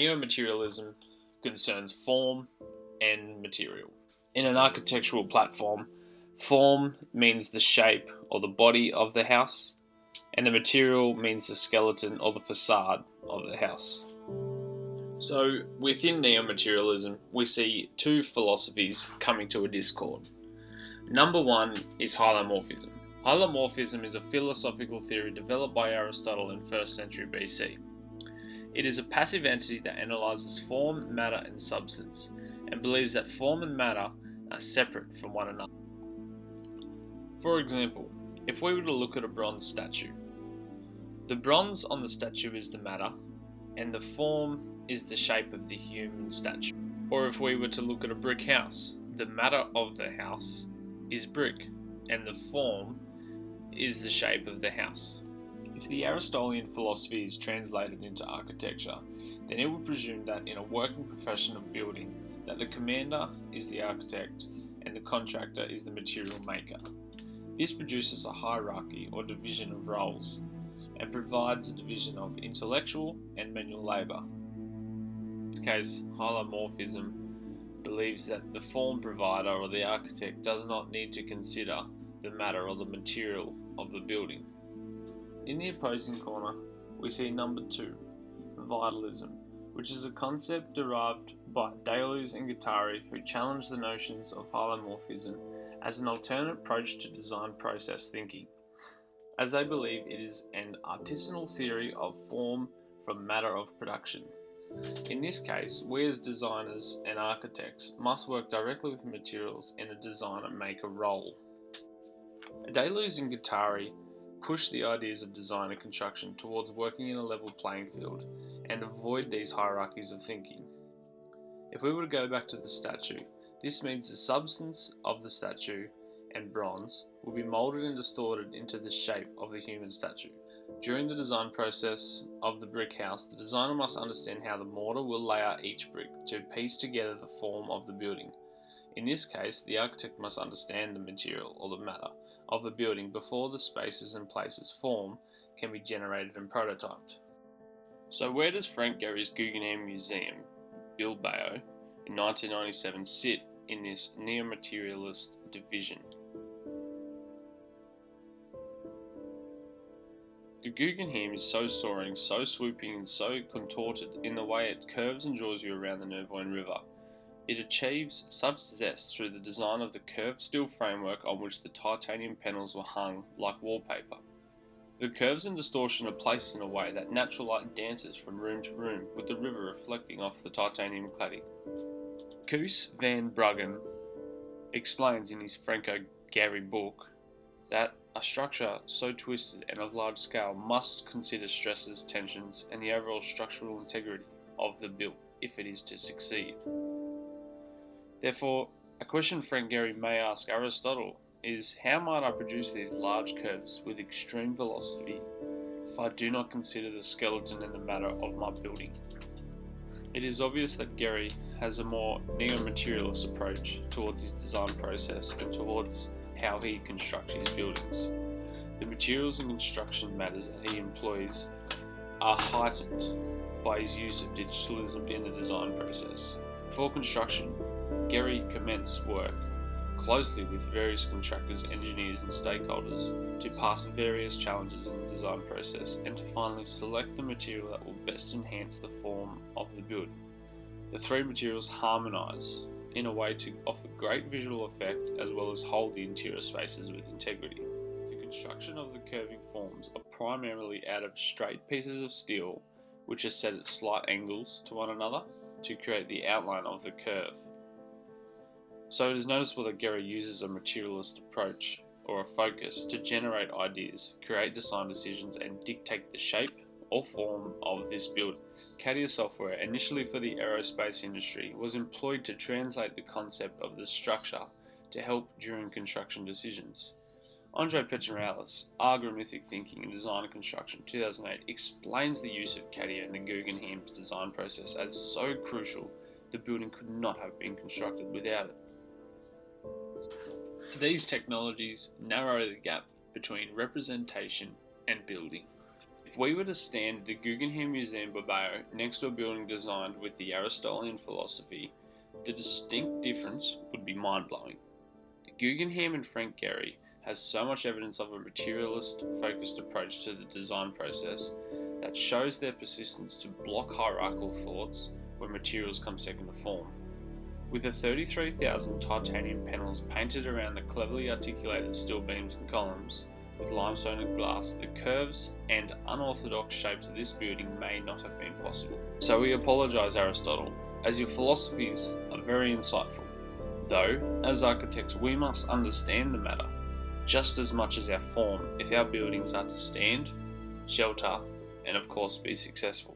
Neo-materialism concerns form and material. In an architectural platform, form means the shape or the body of the house, and the material means the skeleton or the facade of the house. So, within neo-materialism, we see two philosophies coming to a discord. Number one is hylomorphism. Hylomorphism is a philosophical theory developed by Aristotle in 1st century BC. It is a passive entity that analyzes form, matter, and substance, and believes that form and matter are separate from one another. For example, if we were to look at a bronze statue, the bronze on the statue is the matter, and the form is the shape of the human statue. Or if we were to look at a brick house, the matter of the house is brick, and the form is the shape of the house. If the Aristotelian philosophy is translated into architecture, then it would presume that in a working profession of building, that the commander is the architect and the contractor is the material maker. This produces a hierarchy or division of roles, and provides a division of intellectual and manual labour. In this case, hylomorphism believes that the form provider or the architect does not need to consider the matter or the material of the building. In the opposing corner, we see number 2, vitalism, which is a concept derived by Deleuze and Guattari, who challenged the notions of hylomorphism as an alternate approach to design process thinking, as they believe it is an artisanal theory of form from matter of production. In this case, we as designers and architects must work directly with materials in a designer-maker role. Deleuze and Guattari push the ideas of design and construction towards working in a level playing field and avoid these hierarchies of thinking. If we were to go back to the statue, this means the substance of the statue and bronze will be moulded and distorted into the shape of the human statue. During the design process of the brick house, the designer must understand how the mortar will lay out each brick to piece together the form of the building. In this case, the architect must understand the material or the matter of the building before the spaces and places form can be generated and prototyped. So where does Frank Gehry's Guggenheim Museum, Bilbao, in 1997 sit in this neo-materialist division? The Guggenheim is so soaring, so swooping, and so contorted in the way it curves and draws you around the Nervoin River. It achieves such zest through the design of the curved steel framework on which the titanium panels were hung like wallpaper. The curves and distortion are placed in a way that natural light dances from room to room, with the river reflecting off the titanium cladding. Koos van Bruggen explains in his Franco Gehry book that a structure so twisted and of large scale must consider stresses, tensions, and the overall structural integrity of the built if it is to succeed. Therefore, a question Frank Gehry may ask Aristotle is, how might I produce these large curves with extreme velocity if I do not consider the skeleton and the matter of my building? It is obvious that Gehry has a more neo-materialist approach towards his design process and towards how he constructs his buildings. The materials and construction matters that he employs are heightened by his use of digitalism in the design process. Before construction, Gehry commenced work closely with various contractors, engineers and stakeholders to pass various challenges in the design process and to finally select the material that will best enhance the form of the building. The three materials harmonise in a way to offer great visual effect as well as hold the interior spaces with integrity. The construction of the curving forms are primarily out of straight pieces of steel which are set at slight angles to one another to create the outline of the curve. So it is noticeable that Gehry uses a materialist approach or a focus to generate ideas, create design decisions and dictate the shape or form of this building. CATIA software, initially for the aerospace industry, was employed to translate the concept of the structure to help during construction decisions. Andre Petronalis, Algorithmic Thinking in Design and Construction, 2008, explains the use of CATIA in the Guggenheim's design process as so crucial the building could not have been constructed without it. These technologies narrow the gap between representation and building. If we were to stand the Guggenheim Museum Bilbao next to a building designed with the Aristotelian philosophy, the distinct difference would be mind-blowing. The Guggenheim in Frank Gehry has so much evidence of a materialist-focused approach to the design process that shows their persistence to block hierarchical thoughts where materials come second to form. With the 33,000 titanium panels painted around the cleverly articulated steel beams and columns, with limestone and glass, the curves and unorthodox shapes of this building may not have been possible. So we apologise, Aristotle, as your philosophies are very insightful, though, as architects we must understand the matter just as much as our form if our buildings are to stand, shelter, and of course be successful.